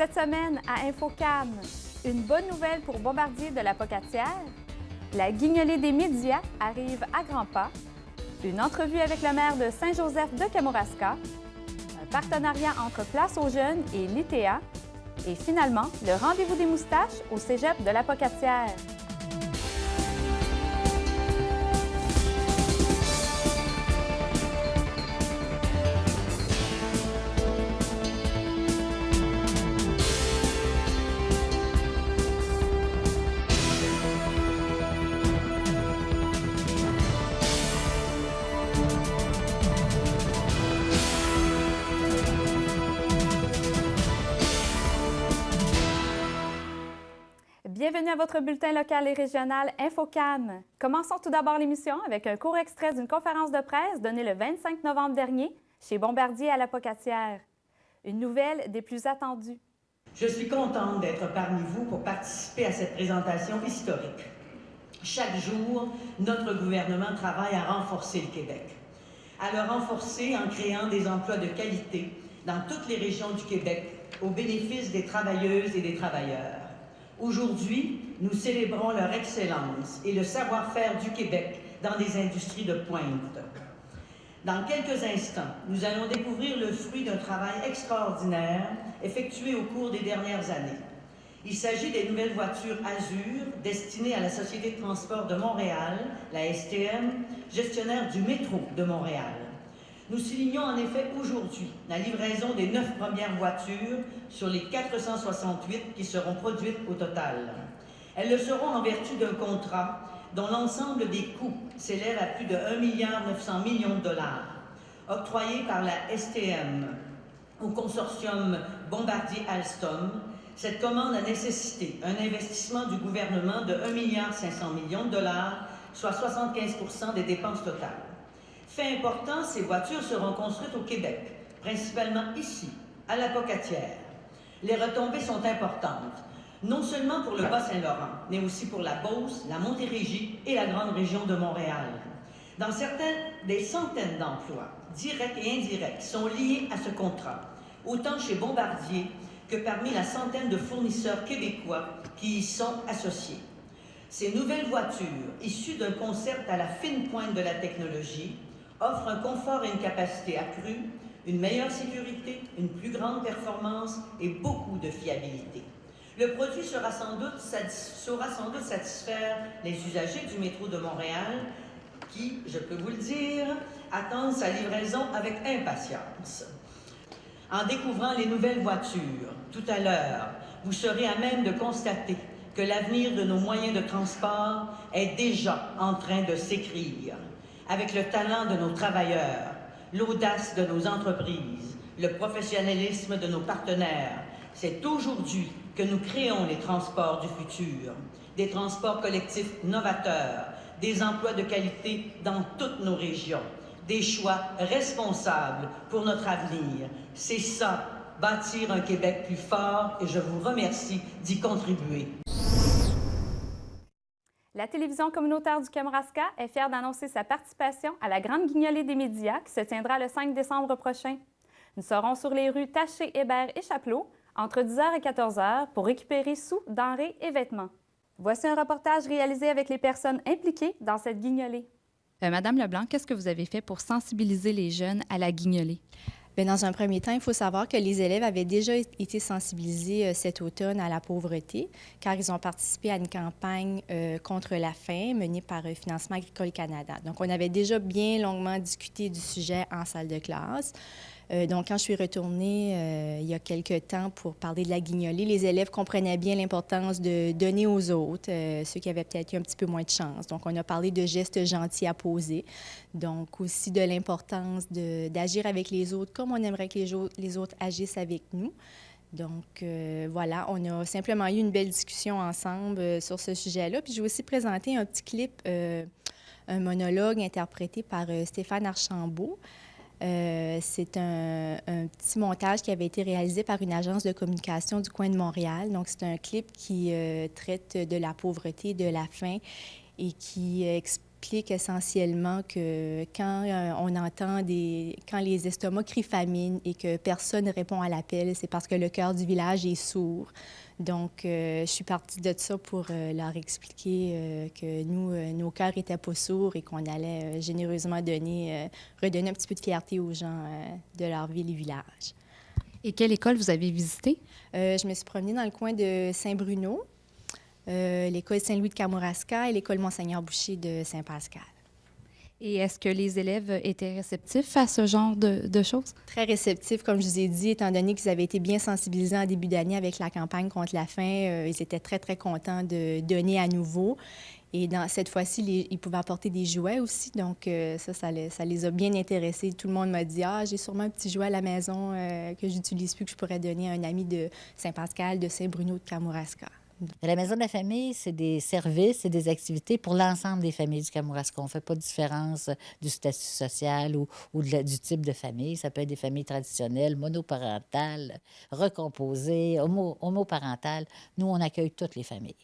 Cette semaine, à InfoCam, une bonne nouvelle pour Bombardier de la Pocatière. La guignolée des médias arrive à grands pas. Une entrevue avec le maire de Saint-Joseph de Kamouraska. Un partenariat entre Place aux Jeunes et l'ITA. Et finalement, le rendez-vous des moustaches au cégep de la Pocatière. Bienvenue à votre bulletin local et régional InfoCam. Commençons tout d'abord l'émission avec un court extrait d'une conférence de presse donnée le 25 novembre dernier chez Bombardier à la Pocatière. Une nouvelle des plus attendues. Je suis contente d'être parmi vous pour participer à cette présentation historique. Chaque jour, notre gouvernement travaille à renforcer le Québec. À le renforcer en créant des emplois de qualité dans toutes les régions du Québec au bénéfice des travailleuses et des travailleurs. Aujourd'hui, nous célébrons leur excellence et le savoir-faire du Québec dans des industries de pointe. Dans quelques instants, nous allons découvrir le fruit d'un travail extraordinaire effectué au cours des dernières années. Il s'agit des nouvelles voitures Azur destinées à la Société de transport de Montréal, la STM, gestionnaire du métro de Montréal. Nous soulignons en effet aujourd'hui la livraison des 9 premières voitures sur les 468 qui seront produites au total. Elles le seront en vertu d'un contrat dont l'ensemble des coûts s'élève à plus de 1,9 milliard de $, octroyé par la STM au consortium Bombardier-Alstom. Cette commande a nécessité un investissement du gouvernement de 1,5 milliard de $, soit 75% des dépenses totales. Fait important, ces voitures seront construites au Québec, principalement ici, à la Pocatière. Les retombées sont importantes, non seulement pour le Bas-Saint-Laurent, mais aussi pour la Beauce, la Montérégie et la grande région de Montréal. Dans certains, des centaines d'emplois, directs et indirects, sont liés à ce contrat, autant chez Bombardier que parmi la centaine de fournisseurs québécois qui y sont associés. Ces nouvelles voitures, issues d'un concept à la fine pointe de la technologie, offrent un confort et une capacité accrue, une meilleure sécurité, une plus grande performance et beaucoup de fiabilité. Le produit saura sans doute satisfaire les usagers du métro de Montréal qui, je peux vous le dire, attendent sa livraison avec impatience. En découvrant les nouvelles voitures, tout à l'heure, vous serez à même de constater que l'avenir de nos moyens de transport est déjà en train de s'écrire. Avec le talent de nos travailleurs, l'audace de nos entreprises, le professionnalisme de nos partenaires, c'est aujourd'hui que nous créons les transports du futur, des transports collectifs novateurs, des emplois de qualité dans toutes nos régions, des choix responsables pour notre avenir. C'est ça, bâtir un Québec plus fort, et je vous remercie d'y contribuer. La télévision communautaire du Kamouraska est fière d'annoncer sa participation à la Grande Guignolée des médias qui se tiendra le 5 décembre prochain. Nous serons sur les rues Taché, Hébert et Chapelot entre 10h et 14h pour récupérer sous, denrées et vêtements. Voici un reportage réalisé avec les personnes impliquées dans cette guignolée. Madame Leblanc, qu'est-ce que vous avez fait pour sensibiliser les jeunes à la guignolée? Bien, dans un premier temps, il faut savoir que les élèves avaient déjà été sensibilisés cet automne à la pauvreté, car ils ont participé à une campagne contre la faim menée par Financement agricole Canada. Donc, on avait déjà bien longuement discuté du sujet en salle de classe. Donc, quand je suis retournée il y a quelques temps pour parler de la guignolée, les élèves comprenaient bien l'importance de donner aux autres, ceux qui avaient peut-être eu un petit peu moins de chance. Donc, on a parlé de gestes gentils à poser, donc aussi de l'importance d'agir avec les autres comme on aimerait que les autres agissent avec nous. Donc, voilà, on a simplement eu une belle discussion ensemble sur ce sujet-là. Puis, je vais aussi présenter un petit clip, un monologue interprété par Stéphane Archambault. C'est un petit montage qui avait été réalisé par une agence de communication du coin de Montréal. Donc, c'est un clip qui traite de la pauvreté, de la faim et qui explique essentiellement que quand on entend quand les estomacs crient famine et que personne ne répond à l'appel, c'est parce que le cœur du village est sourd. Donc, je suis partie de ça pour leur expliquer que nous, nos cœurs n'étaient pas sourds et qu'on allait généreusement redonner un petit peu de fierté aux gens de leur ville et village. Et quelle école vous avez visitée? Je me suis promenée dans le coin de Saint-Bruno, l'école Saint-Louis de Kamouraska et l'école Monseigneur-Boucher de Saint-Pascal. Et est-ce que les élèves étaient réceptifs à ce genre de choses? Très réceptifs, comme je vous ai dit, étant donné qu'ils avaient été bien sensibilisés en début d'année avec la campagne contre la faim. Ils étaient très, très contents de donner à nouveau. Et cette fois-ci, ils pouvaient apporter des jouets aussi. Donc, ça les a bien intéressés. Tout le monde m'a dit « Ah, j'ai sûrement un petit jouet à la maison que j'utilise plus, que je pourrais donner à un ami de Saint-Pascal, de Saint-Bruno, de Kamouraska. » La Maison de la famille, c'est des services et des activités pour l'ensemble des familles du Kamouraska. On ne fait pas de différence du statut social ou du type de famille. Ça peut être des familles traditionnelles, monoparentales, recomposées, homoparentales. Nous, on accueille toutes les familles.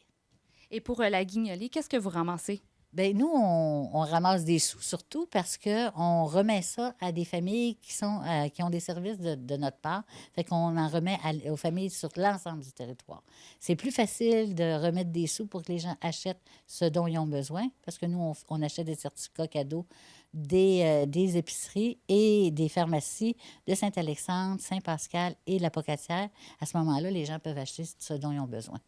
Et pour la guignolée, qu'est-ce que vous ramassez? Bien, nous, on ramasse des sous surtout parce qu'on remet ça à des familles qui ont des services de notre part. Fait qu'on en remet aux familles sur l'ensemble du territoire. C'est plus facile de remettre des sous pour que les gens achètent ce dont ils ont besoin parce que nous, on achète des certificats cadeaux des épiceries et des pharmacies de Saint-Alexandre, Saint-Pascal et la Pocatière. À ce moment-là, les gens peuvent acheter ce dont ils ont besoin.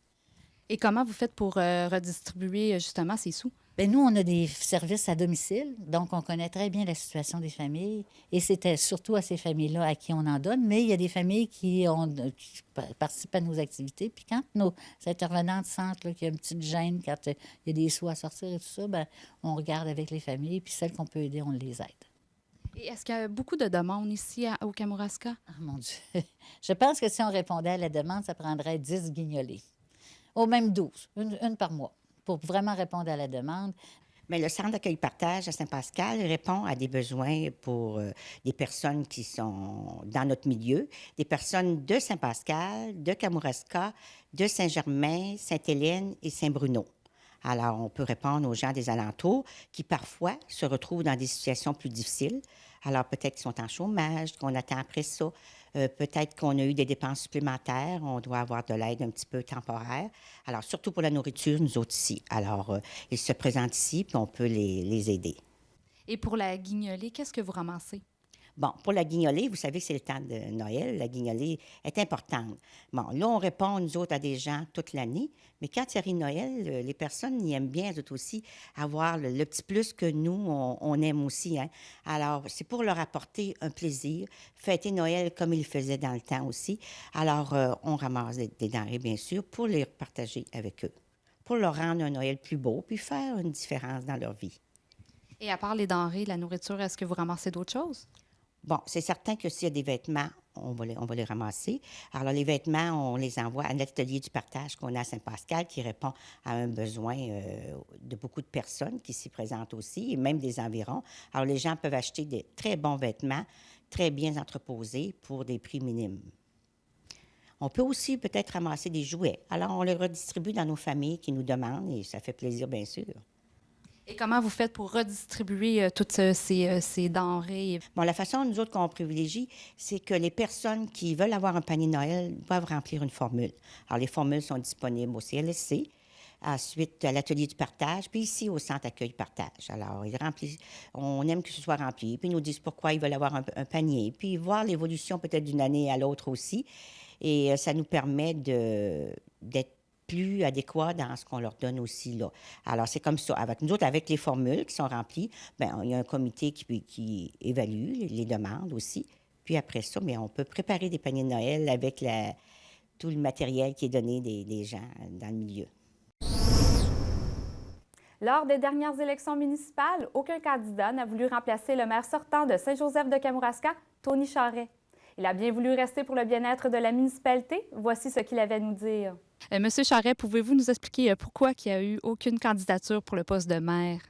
Et comment vous faites pour redistribuer justement ces sous? Bien, nous, on a des services à domicile, donc on connaît très bien la situation des familles. Et c'était surtout à ces familles-là à qui on en donne. Mais il y a des familles qui participent à nos activités. Puis quand nos intervenantes sentent qu'il y a une petite gêne, quand il y a des sous à sortir et tout ça, bien, on regarde avec les familles. Puis celles qu'on peut aider, on les aide. Et est-ce qu'il y a beaucoup de demandes ici au Kamouraska? Ah, mon Dieu! Je pense que si on répondait à la demande, ça prendrait 10 guignolées. Ou même 12, une par mois, pour vraiment répondre à la demande. Bien, le Centre d'accueil-partage à Saint-Pascal répond à des besoins pour des personnes qui sont dans notre milieu, des personnes de Saint-Pascal, de Kamouraska, de Saint-Germain, Sainte-Hélène et Saint-Bruno. Alors, on peut répondre aux gens des alentours qui, parfois, se retrouvent dans des situations plus difficiles. Alors, peut-être qu'ils sont en chômage, qu'on attend après ça. Peut-être qu'on a eu des dépenses supplémentaires. On doit avoir de l'aide un petit peu temporaire. Alors, surtout pour la nourriture, nous autres ici. Alors, ils se présentent ici, puis on peut les aider. Et pour la guignolée, qu'est-ce que vous ramassez? Bon, pour la guignolée, vous savez que c'est le temps de Noël. La guignolée est importante. Bon, là, on répond, nous autres, à des gens toute l'année. Mais quand il arrive Noël, les personnes y aiment bien, eux autres aussi, avoir le petit plus que nous, on aime aussi. Hein? Alors, c'est pour leur apporter un plaisir, fêter Noël comme ils le faisaient dans le temps aussi. Alors, on ramasse des denrées, bien sûr, pour les partager avec eux, pour leur rendre un Noël plus beau, puis faire une différence dans leur vie. Et à part les denrées, la nourriture, est-ce que vous ramassez d'autres choses? Bon, c'est certain que s'il y a des vêtements, on va les ramasser. Alors, les vêtements, on les envoie à l'atelier du partage qu'on a à Saint-Pascal, qui répond à un besoin de beaucoup de personnes qui s'y présentent aussi, et même des environs. Alors, les gens peuvent acheter des très bons vêtements, très bien entreposés, pour des prix minimes. On peut aussi peut-être ramasser des jouets. Alors, on les redistribue dans nos familles qui nous demandent, et ça fait plaisir, bien sûr. Et comment vous faites pour redistribuer toutes ces denrées? Bon, la façon, nous autres, qu'on privilégie, c'est que les personnes qui veulent avoir un panier de Noël doivent remplir une formule. Alors, les formules sont disponibles au CLSC, ensuite à l'atelier du partage, puis ici au Centre accueil-partage. Alors, ils remplissent, on aime que ce soit rempli, puis ils nous disent pourquoi ils veulent avoir un panier, puis voir l'évolution peut-être d'une année à l'autre aussi. Et ça nous permet d'être plus adéquats dans ce qu'on leur donne aussi, là. Alors, c'est comme ça. Avec nous autres, avec les formules qui sont remplies, bien, il y a un comité qui évalue les demandes aussi. Puis après ça, bien, on peut préparer des paniers de Noël avec tout le matériel qui est donné des gens dans le milieu. Lors des dernières élections municipales, aucun candidat n'a voulu remplacer le maire sortant de Saint-Joseph-de-Kamouraska, Tony Charret. Il a bien voulu rester pour le bien-être de la municipalité. Voici ce qu'il avait à nous dire. Monsieur Charret, pouvez-vous nous expliquer pourquoi il n'y a eu aucune candidature pour le poste de maire?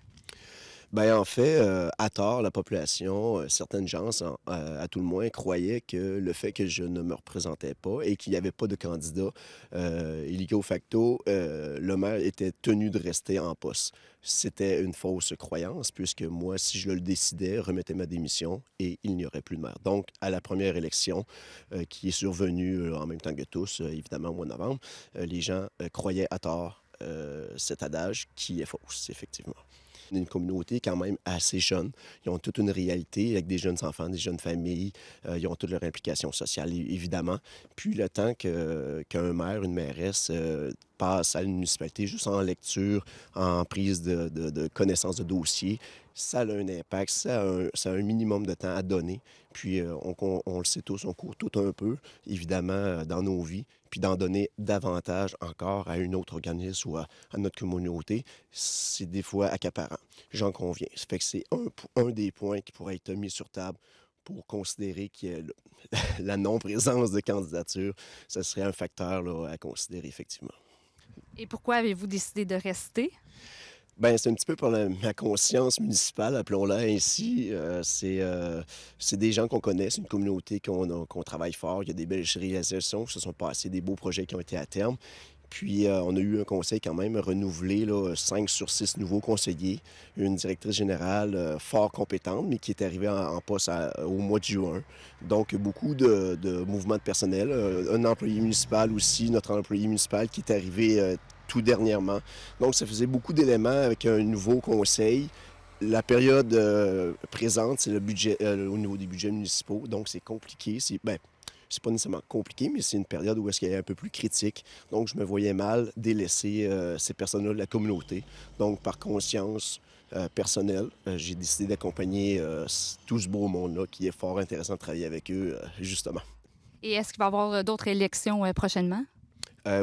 Bien, en fait, à tort, la population, certaines gens, à tout le moins, croyaient que le fait que je ne me représentais pas et qu'il n'y avait pas de candidat illico facto, le maire était tenu de rester en poste. C'était une fausse croyance, puisque moi, si je le décidais, remettais ma démission et il n'y aurait plus de maire. Donc, à la première élection, qui est survenue en même temps que tous, évidemment au mois de novembre, les gens croyaient à tort cet adage qui est fausse, effectivement. Une communauté quand même assez jeune. Ils ont toute une réalité avec des jeunes enfants, des jeunes familles. Ils ont toute leur implication sociale, évidemment. Puis le temps qu'un maire, une mairesse passe à une municipalité juste en lecture, en prise de connaissance de dossier, ça a un impact, ça a un minimum de temps à donner. Puis on le sait tous, on court tout un peu, évidemment, dans nos vies. Puis d'en donner davantage encore à un autre organisme ou à notre communauté, c'est des fois accaparant. J'en conviens. Ça fait que c'est un des points qui pourrait être mis sur table pour considérer que la non-présence de candidature, ce serait un facteur là, à considérer effectivement. Et pourquoi avez-vous décidé de rester? Bien, c'est un petit peu pour ma conscience municipale, appelons-la ainsi. C'est des gens qu'on connaît, c'est une communauté qu'on travaille fort. Il y a des belles réalisations qui se sont passées, des beaux projets qui ont été à terme. Puis, on a eu un conseil quand même renouvelé, là, 5 sur 6 nouveaux conseillers, une directrice générale fort compétente, mais qui est arrivée en poste au mois de juin. Donc, beaucoup de mouvements de personnel. Un employé municipal aussi, notre employé municipal qui est arrivé tout dernièrement. Donc, ça faisait beaucoup d'éléments avec un nouveau conseil. La période présente, c'est le budget au niveau des budgets municipaux. Donc, c'est compliqué. C'est pas nécessairement compliqué, mais c'est une période où est-ce qu'elle est un peu plus critique. Donc, je me voyais mal délaisser ces personnes-là de la communauté. Donc, par conscience personnelle, j'ai décidé d'accompagner tout ce beau monde-là qui est fort intéressant de travailler avec eux, justement. Et est-ce qu'il va y avoir d'autres élections prochainement?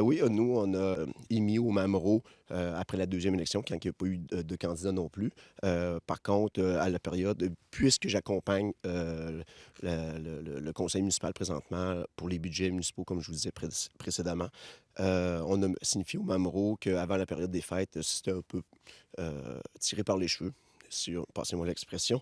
Oui, nous, on a émis au Mamro après la deuxième élection, quand il n'y a pas eu de candidat non plus. Par contre, à la période, puisque j'accompagne le conseil municipal présentement pour les budgets municipaux, comme je vous disais précédemment, on a signifié au Mamro qu'avant la période des fêtes, c'était un peu tiré par les cheveux, si passez-moi l'expression.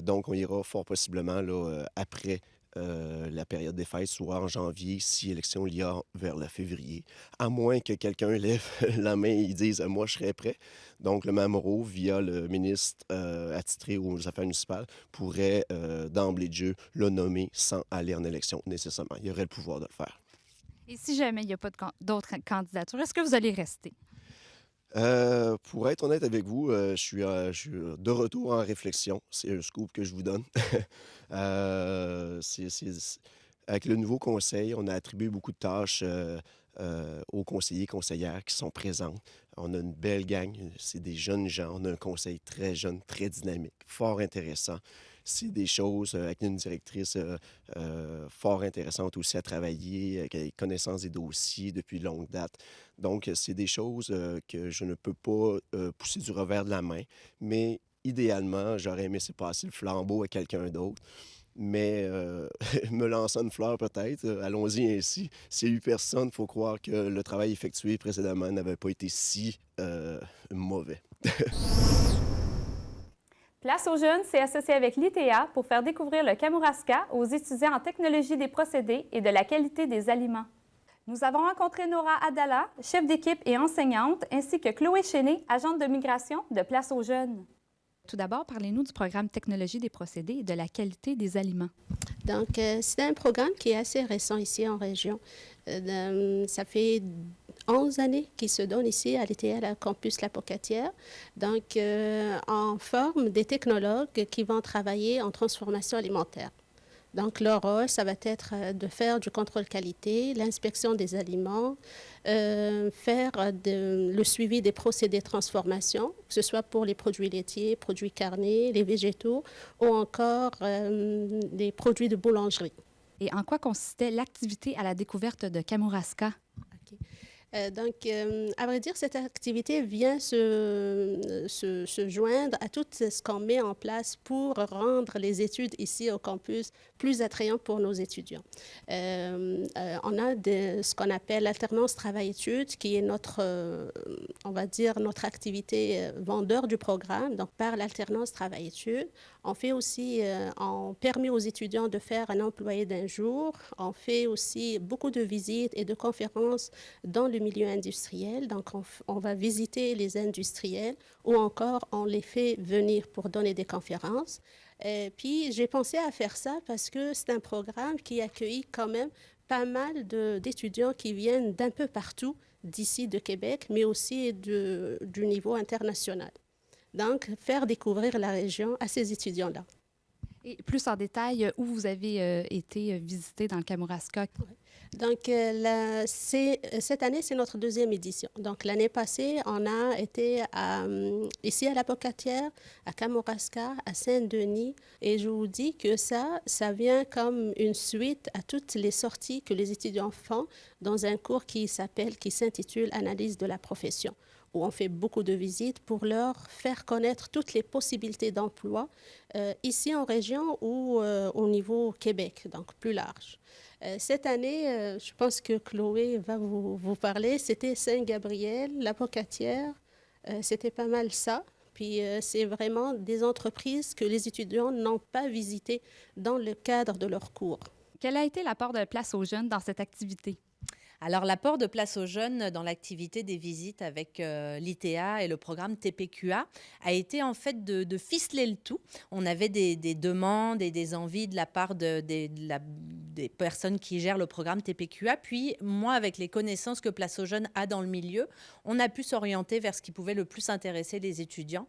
Donc, on ira fort possiblement là, après la période des fêtes, soit en janvier, si élection il y a vers le février, à moins que quelqu'un lève la main et dise « moi, je serais prêt ». Donc, le Mamro, via le ministre attitré aux affaires municipales, pourrait d'emblée de jeu le nommer sans aller en élection nécessairement. Il y aurait le pouvoir de le faire. Et si jamais il n'y a pas d'autres candidatures, est-ce que vous allez rester? Pour être honnête avec vous, je suis de retour en réflexion. C'est un scoop que je vous donne. Avec le nouveau conseil, on a attribué beaucoup de tâches aux conseillers et conseillères qui sont présents. On a une belle gang, c'est des jeunes gens. On a un conseil très jeune, très dynamique, fort intéressant. C'est des choses avec une directrice fort intéressante aussi à travailler, qui a connaissance des dossiers depuis longue date. Donc, c'est des choses que je ne peux pas pousser du revers de la main, mais idéalement, j'aurais aimé passer le flambeau à quelqu'un d'autre. Mais me lançant une fleur peut-être, allons-y ainsi. S'il n'y a eu personne, il faut croire que le travail effectué précédemment n'avait pas été si mauvais. Place aux jeunes s'est associé avec l'ITA pour faire découvrir le Kamouraska aux étudiants en technologie des procédés et de la qualité des aliments. Nous avons rencontré Nora Adala, chef d'équipe et enseignante, ainsi que Chloé Chéné, agente de migration de Place aux jeunes. Tout d'abord, parlez-nous du programme Technologie des procédés et de la qualité des aliments. Donc, c'est un programme qui est assez récent ici en région. Ça fait 11 années qu'il se donne ici à l'ITA, à campus La Pocatière. Donc, on forme des technologues qui vont travailler en transformation alimentaire. Donc, leur rôle, ça va être de faire du contrôle qualité, l'inspection des aliments, faire le suivi des procédés de transformation, que ce soit pour les produits laitiers, produits carnés, les végétaux ou encore les produits de boulangerie. Et en quoi consistait l'activité à la découverte de Kamouraska? Okay. À vrai dire, cette activité vient se joindre à tout ce qu'on met en place pour rendre les études ici au campus plus attrayantes pour nos étudiants. On a ce qu'on appelle l'alternance travail-études, qui est on va dire, notre activité vendeur du programme. Donc, par l'alternance travail-études, on permet aux étudiants de faire un employé d'un jour. On fait aussi beaucoup de visites et de conférences dans le milieu industriel. Donc, on va visiter les industriels ou encore on les fait venir pour donner des conférences. Puis, j'ai pensé à faire ça parce que c'est un programme qui accueille quand même pas mal d'étudiants qui viennent d'un peu partout d'ici de Québec, mais aussi du niveau international. Donc, faire découvrir la région à ces étudiants-là. Et plus en détail, où vous avez été visité dans le Kamouraska? Donc, cette année, c'est notre deuxième édition. Donc, l'année passée, on a été ici à la Pocatière, à Kamouraska, à Saint-Denis. Et je vous dis que ça vient comme une suite à toutes les sorties que les étudiants font dans un cours qui s'intitule « Analyse de la profession », où on fait beaucoup de visites pour leur faire connaître toutes les possibilités d'emploi ici en région ou au niveau Québec, donc plus large. Cette année, je pense que Chloé va vous parler, c'était Saint-Gabriel, la Pocatière, c'était pas mal ça. Puis c'est vraiment des entreprises que les étudiants n'ont pas visitées dans le cadre de leurs cours. Quel a été l'apport de Place aux jeunes dans cette activité? Alors, l'apport de Place aux jeunes dans l'activité des visites avec l'ITA et le programme TPQA a été en fait de ficeler le tout. On avait des demandes et des envies de la part des personnes qui gèrent le programme TPQA. Puis, moi, avec les connaissances que Place aux jeunes a dans le milieu, on a pu s'orienter vers ce qui pouvait le plus intéresser les étudiants.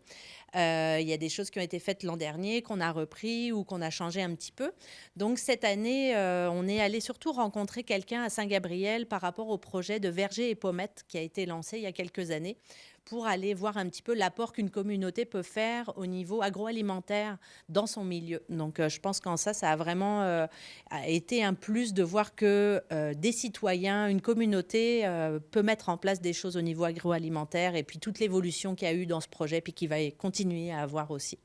Il y a des choses qui ont été faites l'an dernier, qu'on a repris ou qu'on a changé un petit peu. Donc, cette année, on est allé surtout rencontrer quelqu'un à Saint-Gabriel par rapport au projet de verger et pommettes qui a été lancé il y a quelques années pour aller voir un petit peu l'apport qu'une communauté peut faire au niveau agroalimentaire dans son milieu. Donc, je pense qu'en ça a vraiment été un plus de voir que des citoyens, une communauté peut mettre en place des choses au niveau agroalimentaire et puis toute l'évolution qu'il y a eu dans ce projet puis qui va continuer à avoir aussi.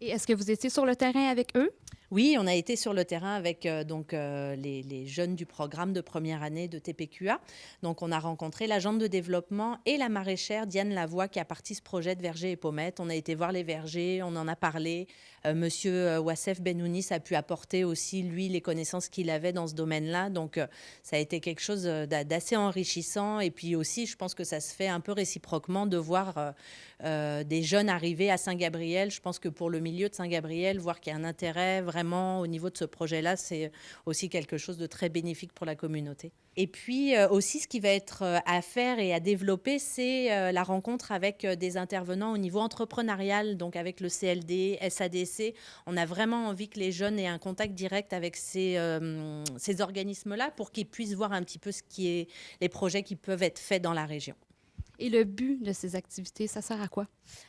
Et est-ce que vous étiez sur le terrain avec eux? Oui, on a été sur le terrain avec les jeunes du programme de première année de TPQA. Donc, on a rencontré l'agente de développement et la maraîchère Diane Lavoie qui a parti ce projet de verger et pommettes. On a été voir les vergers, on en a parlé. Monsieur Wassef Benounis a pu apporter aussi, lui, les connaissances qu'il avait dans ce domaine-là. Donc, ça a été quelque chose d'assez enrichissant. Et puis aussi, je pense que ça se fait un peu réciproquement de voir des jeunes arriver à Saint-Gabriel. Je pense que pour le milieu de Saint-Gabriel, voir qu'il y a un intérêt vraiment au niveau de ce projet-là, c'est aussi quelque chose de très bénéfique pour la communauté. Et puis aussi, ce qui va être à faire et à développer, c'est la rencontre avec des intervenants au niveau entrepreneurial, donc avec le CLD, SADC. On a vraiment envie que les jeunes aient un contact direct avec ces organismes-là pour qu'ils puissent voir un petit peu les projets qui peuvent être faits dans la région. Et le but de ces activités, ça sert à quoi?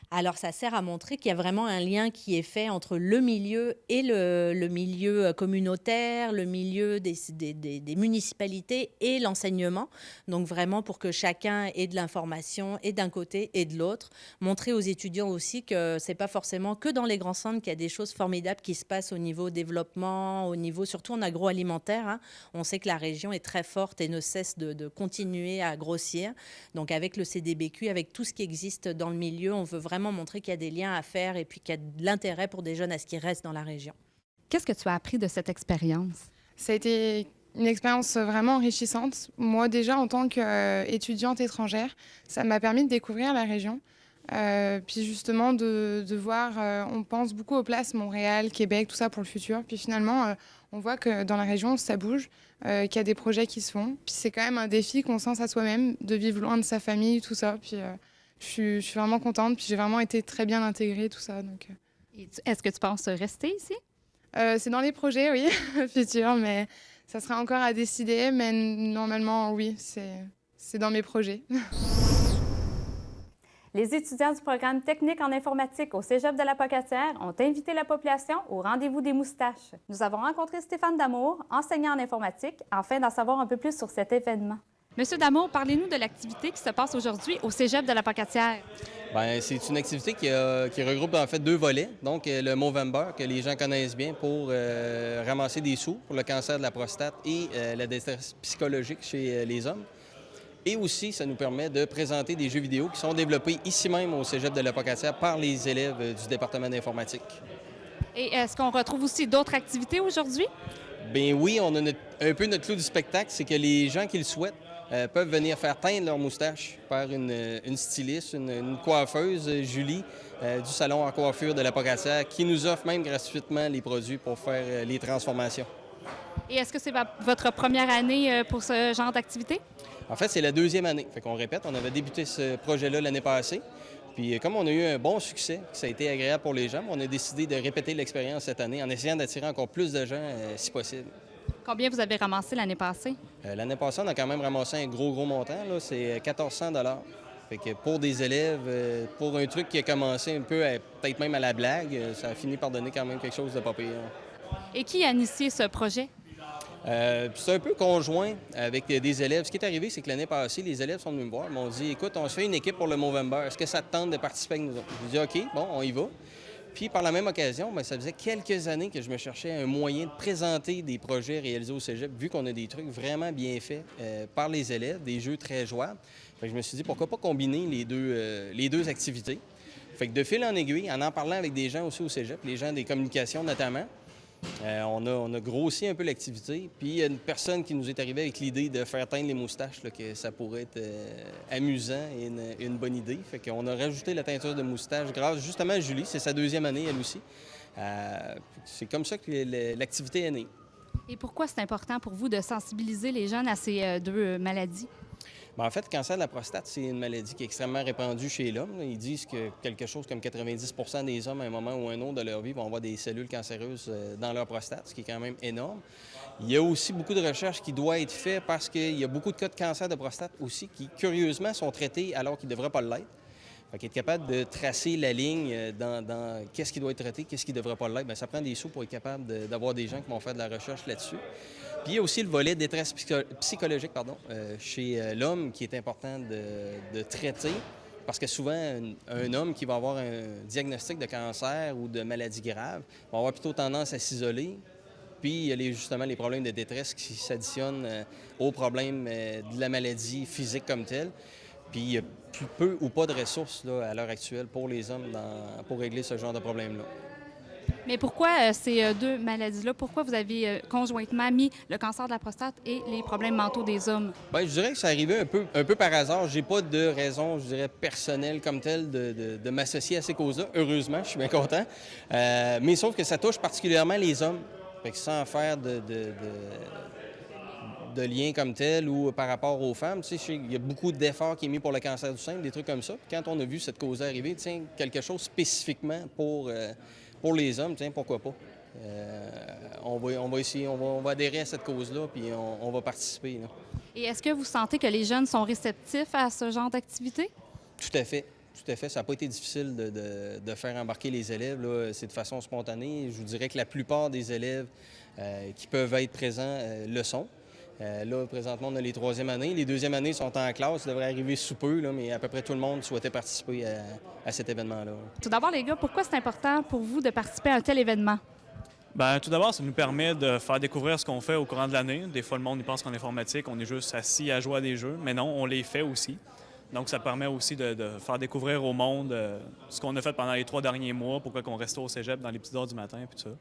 Alors, ça sert à montrer qu'il y a vraiment un lien qui est fait entre le milieu et le milieu communautaire, le milieu des municipalités et l'enseignement. Donc, vraiment pour que chacun ait de l'information et d'un côté et de l'autre. Montrer aux étudiants aussi que ce n'est pas forcément que dans les grands centres qu'il y a des choses formidables qui se passent au niveau développement, au niveau surtout en agroalimentaire. Hein. On sait que la région est très forte et ne cesse de continuer à grossir. Donc, avec le CDBQ, avec tout ce qui existe dans le milieu, on veut vraiment montrer qu'il y a des liens à faire et puis qu'il y a de l'intérêt pour des jeunes à ce qu'ils restent dans la région. Qu'est-ce que tu as appris de cette expérience? Ça a été une expérience vraiment enrichissante. Moi, déjà, en tant qu'étudiante étrangère, ça m'a permis de découvrir la région. Puis justement, de voir, on pense beaucoup aux places Montréal, Québec, tout ça pour le futur. Puis finalement, on voit que dans la région, ça bouge, qu'il y a des projets qui se font. Puis c'est quand même un défi qu'on sent à soi-même, de vivre loin de sa famille, tout ça. Puis je suis vraiment contente, puis j'ai vraiment été très bien intégrée, tout ça. Donc, Est-ce que tu penses rester ici? C'est dans les projets, oui, futurs, mais ça sera encore à décider. Mais normalement, oui, c'est dans mes projets. Les étudiants du programme technique en informatique au Cégep de la Pocatière ont invité la population au rendez-vous des moustaches. Nous avons rencontré Stéphane Damour, enseignant en informatique, afin d'en savoir un peu plus sur cet événement. Monsieur Damour, parlez-nous de l'activité qui se passe aujourd'hui au Cégep de la Pocatière. Bien, c'est une activité qui regroupe en fait 2 volets. Donc, le Movember, que les gens connaissent bien pour ramasser des sous pour le cancer de la prostate et la détresse psychologique chez les hommes. Et aussi, ça nous permet de présenter des jeux vidéo qui sont développés ici même au Cégep de la Pocatière par les élèves du département d'informatique. Et est-ce qu'on retrouve aussi d'autres activités aujourd'hui? Bien oui, on a un peu notre clou du spectacle, c'est que les gens qui le souhaitent peuvent venir faire teindre leur moustache par une styliste, une coiffeuse, Julie, du salon en coiffure de la Pocatière, qui nous offre même gratuitement les produits pour faire les transformations. Et est-ce que c'est votre première année pour ce genre d'activité? En fait, c'est la 2e année. Fait qu'on répète, on avait débuté ce projet-là l'année passée. Puis comme on a eu un bon succès, ça a été agréable pour les gens, on a décidé de répéter l'expérience cette année en essayant d'attirer encore plus de gens si possible. Combien vous avez ramassé l'année passée? L'année passée, on a quand même ramassé un gros montant. C'est 1 400 $. Fait que pour des élèves, pour un truc qui a commencé un peu, peut-être même à la blague, ça a fini par donner quand même quelque chose de pas pire. Et qui a initié ce projet? C'est un peu conjoint avec des élèves. Ce qui est arrivé, c'est que l'année passée, les élèves sont venus me voir et m'ont dit « Écoute, on se fait une équipe pour le Movember. Est-ce que ça te tente de participer avec nous autres? » J'ai dit « OK, bon, on y va. » Puis par la même occasion, bien, ça faisait quelques années que je me cherchais un moyen de présenter des projets réalisés au Cégep, vu qu'on a des trucs vraiment bien faits par les élèves, des jeux très jouables. Fait que je me suis dit pourquoi pas combiner les deux activités. Fait que de fil en aiguille, en parlant avec des gens aussi au Cégep, les gens des communications notamment, on a grossi un peu l'activité. Puis il y a une personne qui nous est arrivée avec l'idée de faire teindre les moustaches, là, que ça pourrait être amusant et une bonne idée. Fait qu'on a rajouté la teinture de moustache grâce justement à Julie. C'est sa 2e année, elle aussi. C'est comme ça que l'activité est née. Et pourquoi c'est important pour vous de sensibiliser les jeunes à ces 2 maladies? Bien, en fait, le cancer de la prostate, c'est une maladie qui est extrêmement répandue chez l'homme. Ils disent que quelque chose comme 90 % des hommes, à un moment ou un autre de leur vie, vont avoir des cellules cancéreuses dans leur prostate, ce qui est quand même énorme. Il y a aussi beaucoup de recherches qui doivent être faites parce qu'il y a beaucoup de cas de cancer de prostate aussi qui, curieusement, sont traités alors qu'ils ne devraient pas l'être. Fait qu'être capable de tracer la ligne dans qu'est-ce qui doit être traité, qu'est-ce qui ne devrait pas l'être, bien, ça prend des sous pour être capable d'avoir des gens qui vont faire de la recherche là-dessus. Puis il y a aussi le volet détresse psychologique chez l'homme qui est important de traiter parce que souvent, un homme qui va avoir un diagnostic de cancer ou de maladie grave va avoir plutôt tendance à s'isoler. Puis il y a justement les problèmes de détresse qui s'additionnent aux problèmes de la maladie physique comme telle. Puis il y a plus peu ou pas de ressources là, à l'heure actuelle pour les hommes pour régler ce genre de problème-là. Mais pourquoi ces 2 maladies-là? Pourquoi vous avez conjointement mis le cancer de la prostate et les problèmes mentaux des hommes? Bien, je dirais que ça arrivait un peu par hasard. J'ai pas de raison, je dirais, personnelle comme telle de m'associer à ces causes-là. Heureusement, je suis bien content. Mais sauf que ça touche particulièrement les hommes. Fait que sans faire de lien comme tel ou par rapport aux femmes, tu sais, il y a beaucoup d'efforts qui est mis pour le cancer du sein, des trucs comme ça. Puis quand on a vu cette cause arriver, tiens, quelque chose spécifiquement pour les hommes, tiens, pourquoi pas? On va essayer, on va adhérer à cette cause-là, puis on va participer. Là. Et est-ce que vous sentez que les jeunes sont réceptifs à ce genre d'activité? Tout à fait. Tout à fait. Ça n'a pas été difficile de faire embarquer les élèves. C'est de façon spontanée. Je vous dirais que la plupart des élèves qui peuvent être présents le sont. Là, présentement, on a les 3e années. Les 2e années sont en classe. Ça devrait arriver sous peu, là, mais à peu près tout le monde souhaitait participer à cet événement-là. Tout d'abord, les gars, pourquoi c'est important pour vous de participer à un tel événement? Bien, tout d'abord, ça nous permet de faire découvrir ce qu'on fait au courant de l'année. Des fois, le monde y pense qu'en informatique, on est juste assis à jouer à des jeux. Mais non, on les fait aussi. Donc, ça permet aussi de faire découvrir au monde ce qu'on a fait pendant les 3 derniers mois, pourquoi on reste au cégep dans les petites heures du matin, puis tout ça.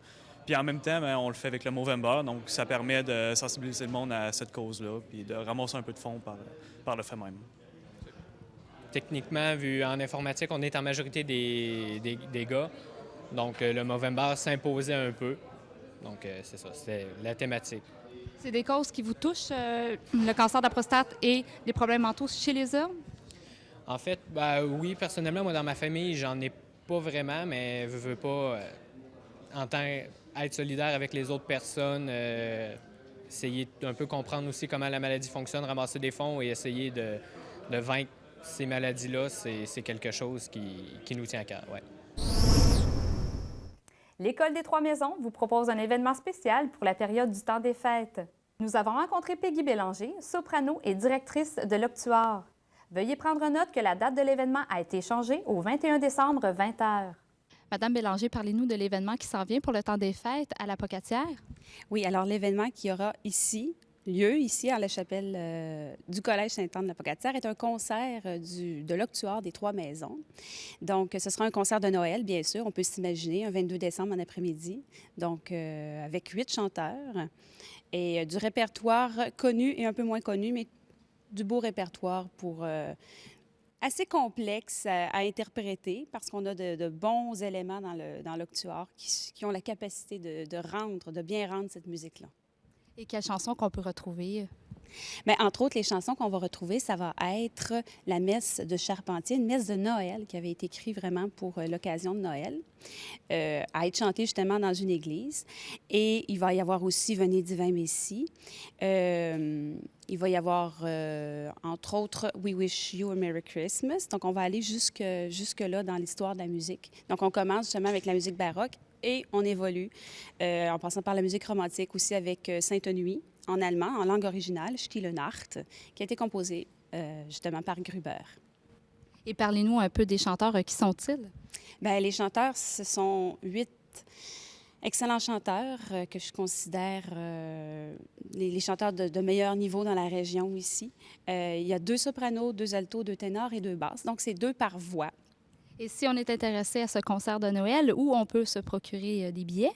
Puis en même temps, bien, on le fait avec le Movember, donc ça permet de sensibiliser le monde à cette cause-là, puis de ramasser un peu de fonds par le fait même. Techniquement, vu en informatique, on est en majorité des gars, donc le Movember s'imposait un peu. Donc c'est ça, c'était la thématique. C'est des causes qui vous touchent, le cancer de la prostate et les problèmes mentaux chez les hommes? En fait, oui, personnellement, moi, dans ma famille, j'en ai pas vraiment, mais veux pas, en tant être solidaire avec les autres personnes, essayer d'un peu comprendre aussi comment la maladie fonctionne, ramasser des fonds et essayer de vaincre ces maladies-là, c'est quelque chose qui nous tient à cœur, ouais. L'École des Trois-Maisons vous propose un événement spécial pour la période du temps des fêtes. Nous avons rencontré Peggy Bélanger, soprano et directrice de l'Octuor. Veuillez prendre note que la date de l'événement a été changée au 21 décembre, 20h. Madame Bélanger, parlez-nous de l'événement qui s'en vient pour le temps des fêtes à la Pocatière. Oui, alors l'événement qui aura lieu ici à la chapelle du Collège Sainte-Anne de la Pocatière est un concert de l'Octuor des Trois Maisons. Donc, ce sera un concert de Noël, bien sûr. On peut s'imaginer, un 22 décembre en après-midi, donc avec 8 chanteurs et du répertoire connu et un peu moins connu, mais du beau répertoire pour assez complexe à interpréter parce qu'on a de bons éléments dans l'Octuor qui ont la capacité de bien rendre cette musique-là. Et quelles chansons qu'on peut retrouver? Bien, entre autres, les chansons qu'on va retrouver, ça va être la messe de Charpentier, une messe de Noël qui avait été écrite vraiment pour l'occasion de Noël, à être chantée justement dans une église. Et il va y avoir aussi Venez divin Messie. Il va y avoir, entre autres, We Wish You a Merry Christmas. Donc, on va aller jusque-là dans l'histoire de la musique. Donc, on commence justement avec la musique baroque et on évolue en passant par la musique romantique aussi avec Sainte Nuit, en allemand, en langue originale, Stille Nacht, qui a été composée justement par Gruber. Et parlez-nous un peu des chanteurs. Qui sont-ils? Bien, les chanteurs, ce sont 8 excellents chanteurs que je considère les chanteurs de meilleur niveau dans la région ici. Il y a 2 sopranos, 2 altos, 2 ténors et 2 basses. Donc, c'est 2 par voix. Et si on est intéressé à ce concert de Noël, où on peut se procurer des billets?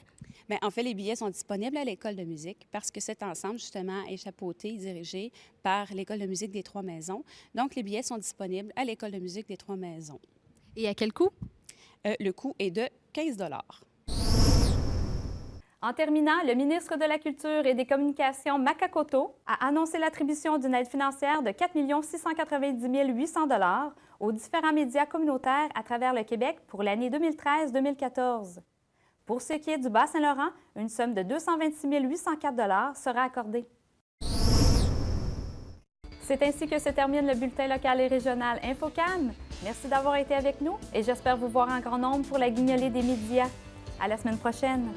Bien, en fait, les billets sont disponibles à l'École de musique parce que cet ensemble, justement, est chapeauté et dirigé par l'École de musique des Trois Maisons. Donc, les billets sont disponibles à l'École de musique des Trois Maisons. Et à quel coût? Le coût est de 15 $. En terminant, le ministre de la Culture et des Communications, Makakoto, a annoncé l'attribution d'une aide financière de 4 690 800 $ aux différents médias communautaires à travers le Québec pour l'année 2013-2014. Pour ce qui est du Bas-Saint-Laurent, une somme de 226 804 $ sera accordée. C'est ainsi que se termine le bulletin local et régional InfoCam. Merci d'avoir été avec nous et j'espère vous voir en grand nombre pour la guignolée des médias. À la semaine prochaine!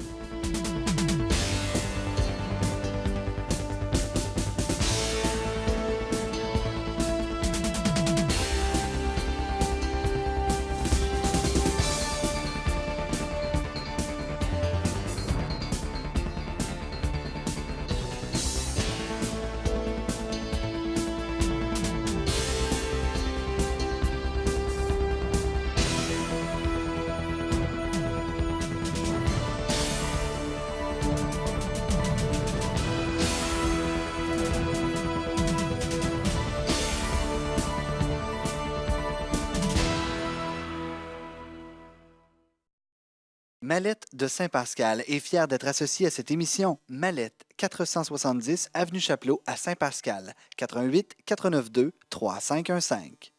Mallette de Saint-Pascal est fière d'être associée à cette émission. Mallette, 470 Avenue Chapelot à Saint-Pascal, 88 492 3515.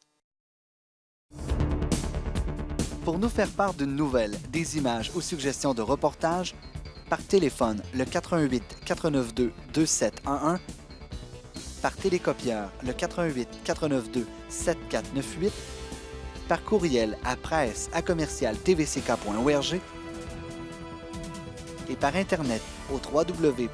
Pour nous faire part d'une nouvelle, des images ou suggestions de reportages, par téléphone le 88 492 2711, par télécopieur le 88 492 7498, par courriel à presse@commercial-tvck.org et par Internet au www.tvck.org.